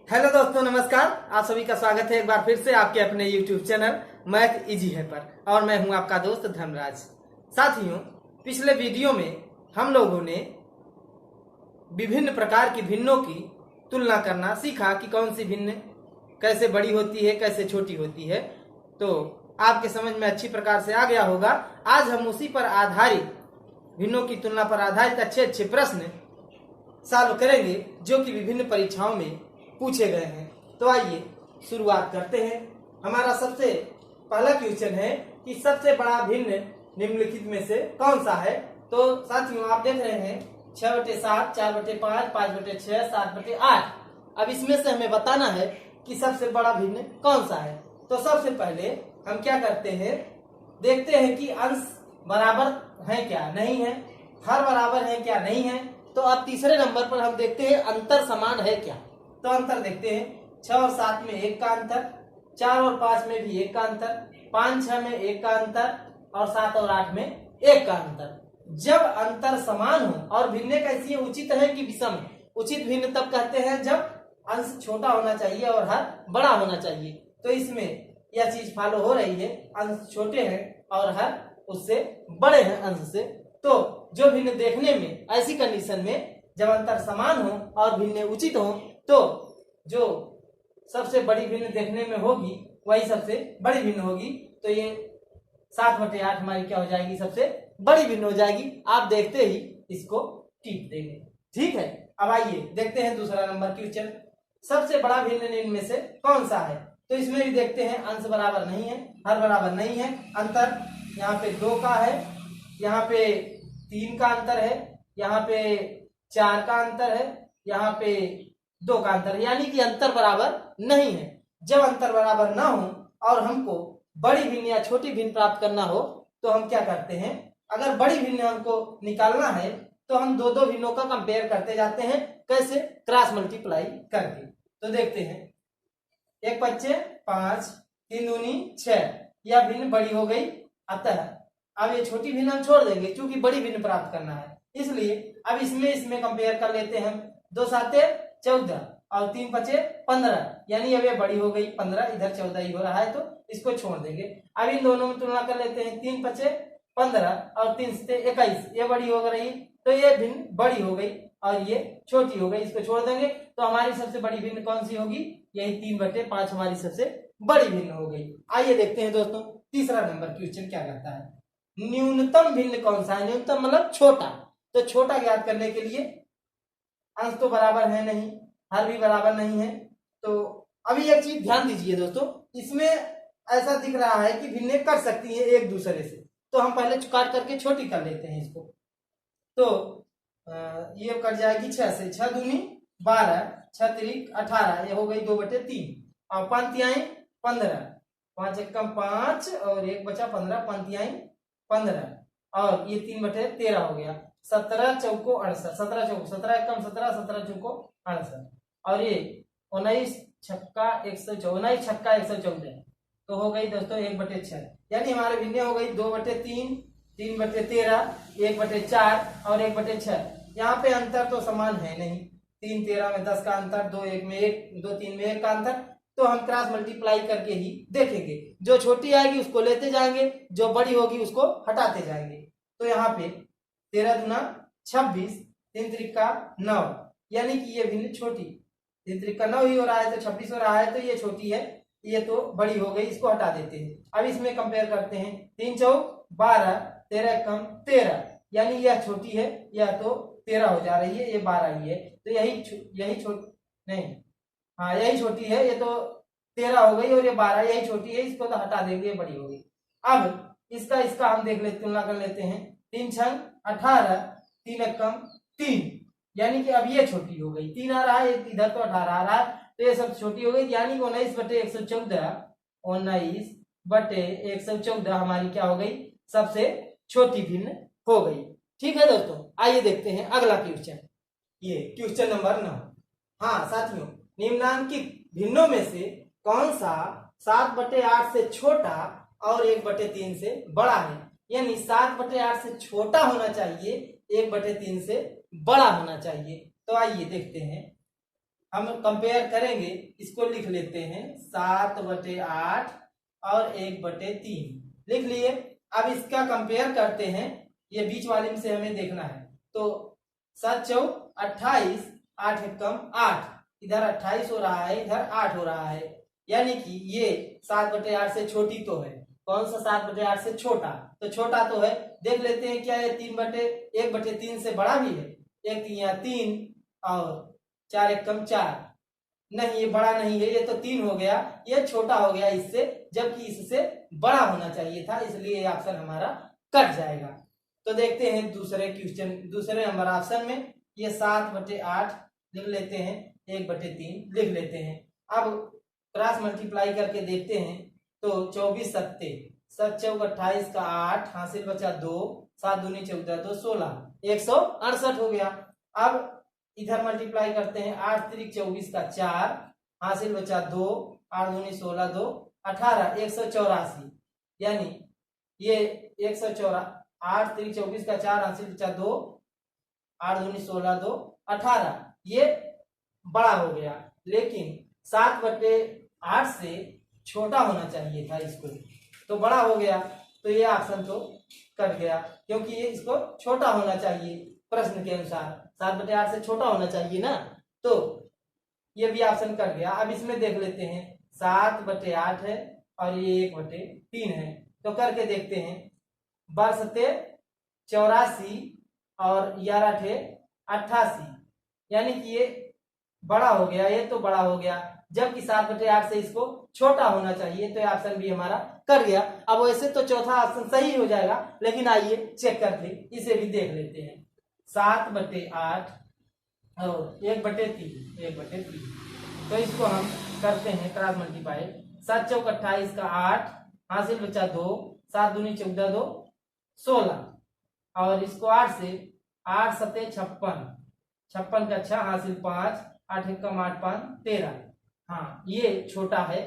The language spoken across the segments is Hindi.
हेलो दोस्तों, नमस्कार। आप सभी का स्वागत है एक बार फिर से आपके अपने YouTube चैनल मैथ इजी है पर। और मैं हूं आपका दोस्त धर्मराज। साथियों, पिछले वीडियो में हम लोगों ने विभिन्न प्रकार की भिन्नों की तुलना करना सीखा कि कौन सी भिन्न कैसे बड़ी होती है, कैसे छोटी होती है। तो आपके समझ में अच्छी प्रकार से आ गया होगा। आज हम उसी पर आधारित भिन्नों की तुलना पर आधारित अच्छे अच्छे प्रश्न सॉल्व करेंगे जो कि विभिन्न परीक्षाओं में पूछे गए हैं। तो आइए शुरुआत करते हैं। हमारा सबसे पहला क्वेश्चन है कि सबसे बड़ा भिन्न निम्नलिखित में से कौन सा है। तो साथियों, आप देख रहे हैं 6/7, 4/5, 5/6, 7/8। अब इसमें से हमें बताना है कि सबसे बड़ा भिन्न कौन सा है। तो सबसे पहले हम क्या करते हैं, देखते हैं कि अंश बराबर है क्या, नहीं है, हर बराबर है क्या, नहीं है। तो अब तीसरे नंबर पर हम देखते हैं अंतर समान है क्या। तो अंतर देखते हैं, 6 और 7 में 1 का अंतर, 4 और 5 में भी 1 का अंतर, 5, 6 में 1 का अंतर और 7 और 8 में 1 का अंतर। जब अंतर समान हो और भिन्न कैसी है, उचित है कि विषम है। उचित भिन्न तब कहते हैं जब अंश छोटा होना चाहिए और हर बड़ा होना चाहिए। तो इसमें यह चीज फॉलो हो रही है, अंश छोटे हैं और हर उससे बड़े हैं अंश से। तो जो भिन्न देखने में ऐसी कंडीशन में जब अंतर समान हो और भिन्न उचित हो, तो जो सबसे बड़ी भिन्न देखने में होगी वही सबसे बड़ी भिन्न होगी। तो ये 7/8 हमारी क्या हो जाएगी, सबसे बड़ी भिन्न हो जाएगी। आप देखते ही इसको टिक देंगे, ठीक है। अब आइए देखते हैं दूसरा नंबर क्वेश्चन, सबसे बड़ा भिन्न निम्न में से कौन सा है। तो इसमें भी देखते हैं अंश बराबर नहीं है, हर बराबर नहीं है। अंतर यहाँ पे 2 का है, यहाँ पे 3 का अंतर है, यहाँ पे 4 का अंतर है, यहाँ पे 2 का अंतर है, यानी कि अंतर बराबर नहीं है। जब अंतर बराबर ना हो और हमको बड़ी भिन्न या छोटी भिन्न प्राप्त करना हो तो हम क्या करते हैं, अगर बड़ी भिन्न हमको निकालना है तो हम दो भिन्नों का कंपेयर करते जाते हैं। कैसे? क्रॉस मल्टीप्लाई करके। तो देखते हैं, 1 5 5, 3 दूनी 6, यह भिन्न बड़ी हो गई। अतः अब ये छोटी भिन्न हम छोड़ देंगे क्योंकि बड़ी भिन्न प्राप्त करना है, इसलिए अब इसमें कंपेयर कर लेते हैं हम। 2 7 14 और 3 5 15, यानी अब ये बड़ी हो गई 15, इधर 14 ही हो रहा है तो इसको छोड़ देंगे। अब इन दोनों में तुलना कर लेते हैं, 3 5 15 और 3 7 21, ये बड़ी हो रही, तो ये भिन्न बड़ी हो गई और ये छोटी हो गई, इसको छोड़ देंगे। तो हमारी सबसे बड़ी भिन्न कौन सी होगी, यही 3/5 हमारी सबसे बड़ी भिन्न हो गई। आइए देखते हैं दोस्तों तीसरा नंबर क्वेश्चन क्या कहता है, न्यूनतम भिन्न कौन सा है। न्यूनतम मतलब छोटा। तो छोटा ज्ञात करने के लिए अंश तो बराबर है नहीं, हर भी बराबर नहीं है। तो अभी एक चीज ध्यान दीजिए दोस्तों, इसमें ऐसा दिख रहा है कि भिन्न कर सकती है एक दूसरे से। तो हम पहले काट करके छोटी कर लेते हैं इसको। तो ये कट जाएगी 6 से, 6 दूनी 12, 6 त्रिक 18, ये हो गई 2/3 और पंक्तियां 15, 5 एकम 5 और 1 बचा 15, पंक्तियां 15 और ये 3/13 हो गया। 17 चौको 68, 17 चौको 17 एकम 17, 17 चौको 68 और ये 19 छक्का 114, 19 छक्का 114, तो हो गई दोस्तों 1/6, यानी हमारे भिन्न हो गई 2/3, 3/13, 1/4 और 1/6। यहाँ पे अंतर तो समान है नहीं, 3 13 में 10 का अंतर, 2 1 में 1, 2 3 में 1 का अंतर। तो हम क्रॉस मल्टीप्लाई करके ही देखेंगे, जो छोटी आएगी उसको लेते जाएंगे, जो बड़ी होगी उसको हटाते जाएंगे। तो यहाँ पे 13 दूना 26, 3 त्रिका 9, यानी कि ये भिन्न छोटी, 3 त्रिका 9 ही हो रहा है तो 26 हो रहा है, तो ये छोटी है, ये तो बड़ी हो गई, इसको हटा देते हैं। अब इसमें कंपेयर करते हैं, 3 चौक 12, 13 एकम 13, यानी यह छोटी है, यह तो 13 हो जा रही है, ये 12 ही है, तो यही छोटी नहीं, हाँ यही छोटी है, ये तो 13 हो गई और ये 12, यही छोटी है, इसको तो हटा देंगे, ये बड़ी हो गई। अब इसका हम देख लेते, तुलना कर लेते हैं, 3 6 18, 3 एकम 3, यानी कि अब ये छोटी हो गई, 3 आ रहा है, इधर तो 18 आ रहा है, तो ये सब छोटी हो गई, यानी कि 19/114, 19/114 हमारी क्या हो गई, सबसे छोटी भिन्न हो गई। ठीक है दोस्तों, आइए देखते हैं अगला क्वेश्चन, ये क्वेश्चन नंबर 9। हाँ साथियों, निम्नांकित भिन्नों में से कौन सा 7/8 से छोटा और 1/3 से बड़ा है। यानी 7/8 से छोटा होना चाहिए, 1/3 से बड़ा होना चाहिए। तो आइए देखते हैं, हम कंपेयर करेंगे, इसको लिख लेते हैं 7/8 और 1/3 लिख लिए। अब इसका कंपेयर करते हैं, ये बीच वाले में से हमें देखना है। तो 7 चौक 28, 8 एकम 8, इधर 28 हो रहा है, इधर 8 हो रहा है, यानी कि ये 7/8 से छोटी तो है। कौन सा 7/8 से छोटा? तो छोटा तो है, देख लेते हैं क्या ये 1/3 से बड़ा भी है। 1 3 3 और 4 एकम 4, नहीं ये बड़ा नहीं है, ये तो 3 हो गया, ये छोटा हो गया इससे, जबकि इससे बड़ा होना चाहिए था, इसलिए ऑप्शन हमारा कट जाएगा। तो देखते हैं दूसरे क्वेश्चन, दूसरे नंबर ऑप्शन में ये 7/8 लिख लेते हैं, 1/3 लिख लेते हैं। अब क्रॉस मल्टीप्लाई करके देखते हैं, तो 24 सत्ते 7 चौक 28 का 8, हासिल बचा 2, 7 दूनी 14 2 16, 168 हो गया। अब इधर मल्टीप्लाई करते हैं, 8 त्रिक 24 का 4, हासिल बचा 2, 8 दूनी 16 2 18, 184, यानी ये 184, 8 त्रिक 24 का 4, हासिल बचा 2, 8 दूनी 16 2 18, ये बड़ा हो गया, लेकिन 7/8 से छोटा होना चाहिए था इसको, तो बड़ा हो गया, तो ये ऑप्शन तो कट गया, क्योंकि ये इसको छोटा होना चाहिए प्रश्न के अनुसार, 7/8 से छोटा होना चाहिए ना, तो ये भी ऑप्शन कट गया। अब इसमें देख लेते हैं, 7/8 है और ये 1/3 है, तो करके देखते हैं। 12 सत्ते 84 और 11 थे 88, यानी कि ये बड़ा हो गया, ये तो बड़ा हो गया, जबकि 7/8 से इसको छोटा होना चाहिए, तो ऑप्शन भी हमारा कर गया। अब वैसे तो चौथा ऑप्शन सही हो जाएगा, लेकिन आइए चेक करके इसे भी देख लेते हैं। 7/8 और 1/3, तो इसको हम करते हैं क्रॉस मल्टीप्लाई। 7 चौक 28 का 8, हासिल बचा 2, 7 दूनी 14 2 16, और इसको 8 से 8 सत्ते 56, 56 का 6, हासिल 5, 8 एकम 8 5 13, हाँ ये छोटा है,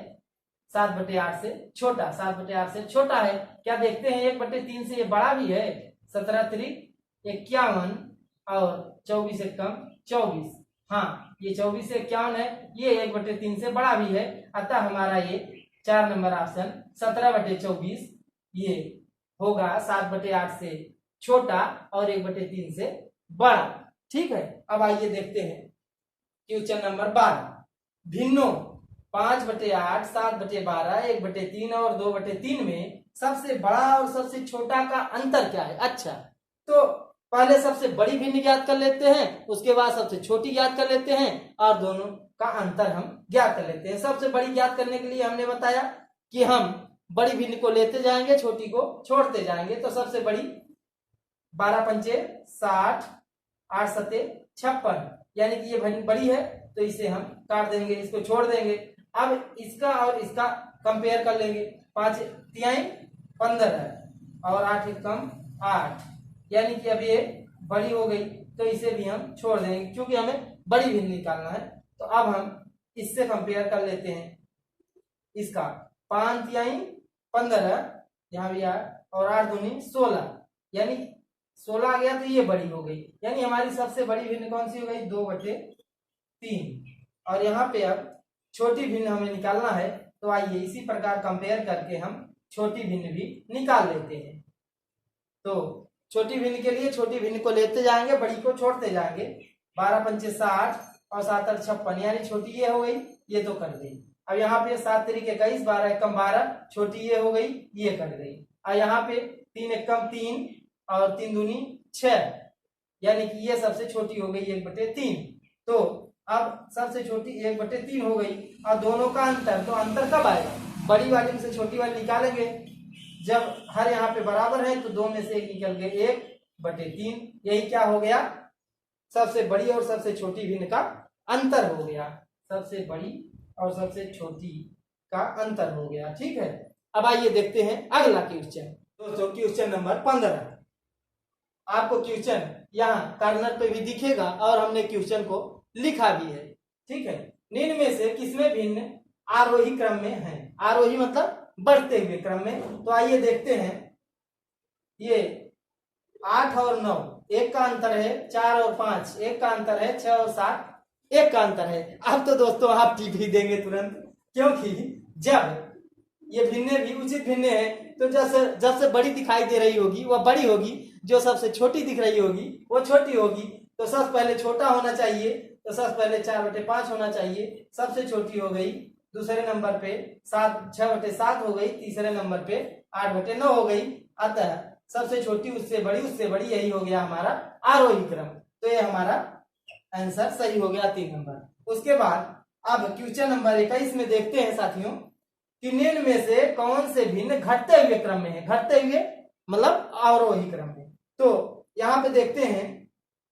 7/8 से छोटा, 7/8 से छोटा है। क्या देखते हैं, 1/3 से ये बड़ा भी है, 17 त्रिक 51 और 24 एकम 24, हाँ ये 24 से 51 है, ये 1/3 से बड़ा भी है, अतः हमारा ये 4 नंबर ऑप्शन 17/24 ये होगा 7/8 से छोटा और 1/3 से बड़ा। ठीक है, अब आइए देखते हैं क्वेश्चन नंबर 12। भिन्नों 5/8, 7/12, 1/3 और 2/3 में सबसे बड़ा और सबसे छोटा का अंतर क्या है? अच्छा, तो पहले सबसे बड़ी भिन्न ज्ञात कर लेते हैं, उसके बाद सबसे छोटी ज्ञात कर लेते हैं, और दोनों का अंतर हम ज्ञात कर लेते हैं। सबसे बड़ी ज्ञात करने के लिए हमने बताया कि हम बड़ी भिन्न को लेते जाएंगे, छोटी को छोड़ते जाएंगे। तो सबसे बड़ी 12 पंचे 60, 8 सत्ते 56, यानी कि ये भिन्न बड़ी है, तो इसे हम काट देंगे, इसको छोड़ देंगे। अब इसका और इसका कंपेयर कर लेंगे, 5 तिहाई 15 है और 8 एकम 8, यानी कि अब ये बड़ी हो गई, तो इसे भी हम छोड़ देंगे, क्योंकि हमें बड़ी भिन्न निकालना है। तो अब हम इससे कंपेयर कर लेते हैं, इसका 5 तिहाई 15 यहाँ भी 8 और 8 दूनी 16, यानी 16 आ गया, तो ये बड़ी हो गई, यानी हमारी सबसे बड़ी भिन्न कौन सी हो गई? 2/3। और यहाँ पे अब छोटी भिन्न हमें निकालना है, तो आइए इसी प्रकार कंपेयर करके हम छोटी भिन्न भी निकाल लेते हैं। तो छोटी भिन्न के लिए छोटी भिन्न को लेते जाएंगे, बड़ी को छोड़ते जाएंगे। 12 पंचे 60 और 7 8 56, यानी छोटी ये हो गई, ये तो कट गई। अब यहाँ पे 7 तिरिक 21, 12 एकम 12, छोटी ये हो गई, ये कट गई। और यहाँ पे 3 एकम 3 और 3 दूनी 6, यानी कि ये सबसे छोटी हो गई 1/3। तो अब सबसे छोटी 1/3 हो गई, और दोनों का अंतर, तो अंतर कब आएगा? बड़ी वाली में से छोटी वाली निकालेंगे, जब हर यहाँ पे बराबर है, तो 2 में से 1 निकल गए 1/3, यही क्या हो गया? सबसे बड़ी और सबसे छोटी भिन्न का अंतर हो गया, सबसे बड़ी और सबसे छोटी का अंतर हो गया। ठीक है, अब आइए देखते हैं अगला क्वेश्चन। दोस्तों क्वेश्चन नंबर 15, आपको क्वेश्चन यहाँ कार्नर पे भी दिखेगा और हमने क्वेश्चन को लिखा भी है। ठीक है, निम्न में से किसमें भिन्न आरोही क्रम में है? आरोही मतलब बढ़ते हुए क्रम में। तो आइए देखते हैं, ये 8 और 9 एक का अंतर है, 4 और 5 एक का अंतर है, 6 और 7 1 का अंतर है। अब तो दोस्तों आप टीपी देंगे तुरंत, क्योंकि जब ये भिन्ने भी उचित भिन्ने हैं तो जब से बड़ी दिखाई दे रही होगी वह बड़ी होगी, जो सबसे छोटी दिख रही होगी वो छोटी होगी। तो सबसे पहले छोटा होना चाहिए, तो सबसे पहले 4/5 होना चाहिए, सबसे छोटी हो गई। दूसरे नंबर पे 6/7 हो गई, तीसरे नंबर पे 8/9 हो गई। अतः सबसे छोटी उससे बड़ी यही हो गया हमारा आरोही क्रम। तो ये हमारा आंसर सही हो गया 3 नंबर। उसके बाद अब क्वेश्चन नंबर 21 में देखते हैं साथियों कि निम्न में से कौन से भिन्न घटते हुए क्रम में है। घटते हुए मतलब आरोही क्रम में। तो यहाँ पे देखते हैं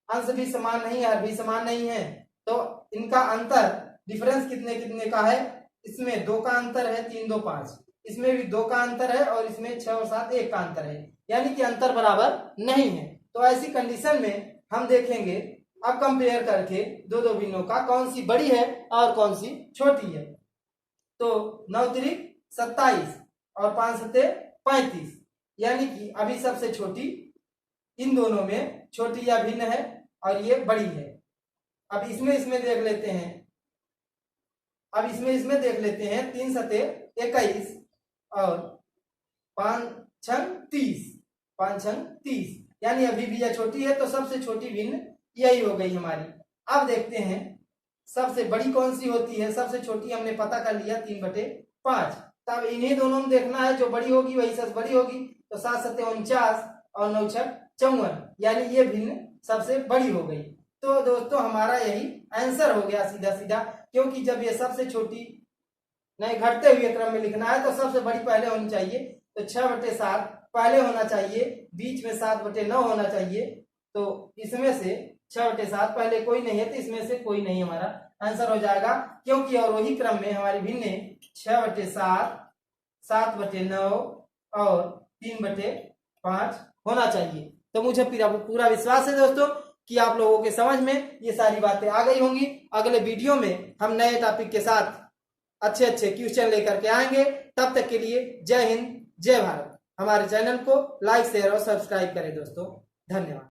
अंश भी समान नहीं है, हर भी समान नहीं है, तो इनका अंतर डिफरेंस कितने कितने का है। इसमें 2 का अंतर है, 3 2 5, इसमें भी 2 का अंतर है और इसमें 6 और 7 1 का अंतर है, यानी कि अंतर बराबर नहीं है। तो ऐसी कंडीशन में हम देखेंगे अब कंपेयर करके दो भिन्नों का कौन सी बड़ी है और कौन सी छोटी है। तो 9 त्रिक 27 और 5 सत्ते 35, यानी कि अभी सबसे छोटी इन दोनों में छोटी या भिन्न है और ये बड़ी है। अब इसमें देख लेते हैं, अब इसमें देख लेते हैं 3 सत्ते 21 और 5 छंग 30, 5 छंग 30, यानी अभी भी यह छोटी है, तो सबसे छोटी भिन्न यही हो गई हमारी। अब देखते हैं सबसे बड़ी कौन सी होती है। सबसे छोटी हमने पता कर लिया 3/5। तब इन्हीं दोनों में देखना है, जो बड़ी होगी वही सबसे बड़ी होगी। तो 7 सत्ते 49 और 9 छक 54, यानी ये भिन्न सबसे बड़ी हो गई। तो दोस्तों हमारा यही आंसर हो गया सीधा सीधा, क्योंकि जब ये सबसे छोटी नहीं घटते हुए क्रम में लिखना है तो सबसे बड़ी पहले होनी चाहिए। तो 6/7 पहले होना चाहिए, बीच में 7/9 होना चाहिए। तो इसमें से 6/7 पहले कोई नहीं है, तो इसमें से कोई नहीं हमारा आंसर हो जाएगा, क्योंकि और वही क्रम में हमारी भिन्ने 6/7, 7/9 और 3/5 होना चाहिए। तो मुझे पूरा विश्वास है दोस्तों कि आप लोगों के समझ में ये सारी बातें आ गई होंगी। अगले वीडियो में हम नए टॉपिक के साथ अच्छे अच्छे क्वेश्चन लेकर के आएंगे। तब तक के लिए जय हिंद, जय भारत। हमारे चैनल को लाइक शेयर और सब्सक्राइब करें दोस्तों। धन्यवाद।